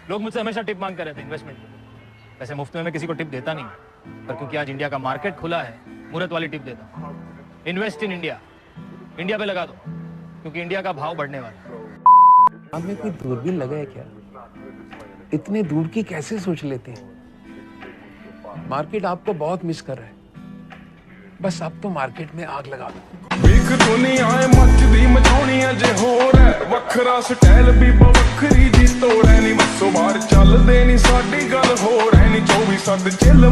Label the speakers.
Speaker 1: लोग मुझसे हमेशा टिप मांगते रहते इन्वेस्टमेंट। वैसे मुफ्त में मैं किसी को टिप देता नहीं, पर क्योंकि आज इंडिया का मार्केट खुला है, मुहूर्त वाली टिप देता हूँ। इन्वेस्ट इन इंडिया, इंडिया पे लगा दो, क्योंकि इंडिया का भाव बढ़ने वाला है।
Speaker 2: आप में कोई दूरबीन लगा है क्या? इतने दूर की कैसे सोच लेते हैं? मार्केट आपको बहुत मिस कर रहा है। बस अब तो मार्केट में आग लगा दो।
Speaker 3: ਵੇਖ ਦੁਨੀਆ ਏ ਮੱਚਦੀ ਮਚਾਉਣੀ ਅਜੇ ਹੋਰ ਹੈ ਵੱਖਰਾ ਸਟਾਈਲ ਵੀ ਵੱਖਰੀ ਜੀ ਤੋੜ ਹੈ ਨੀ ਮੱਸੋ ਬਾਹਰ ਚੱਲਦੇ ਨੀ ਸਾਡੀ ਗੱਲ ਹੋਰ ਹੈ ਨੀ 24/7 ਚਿੱਲ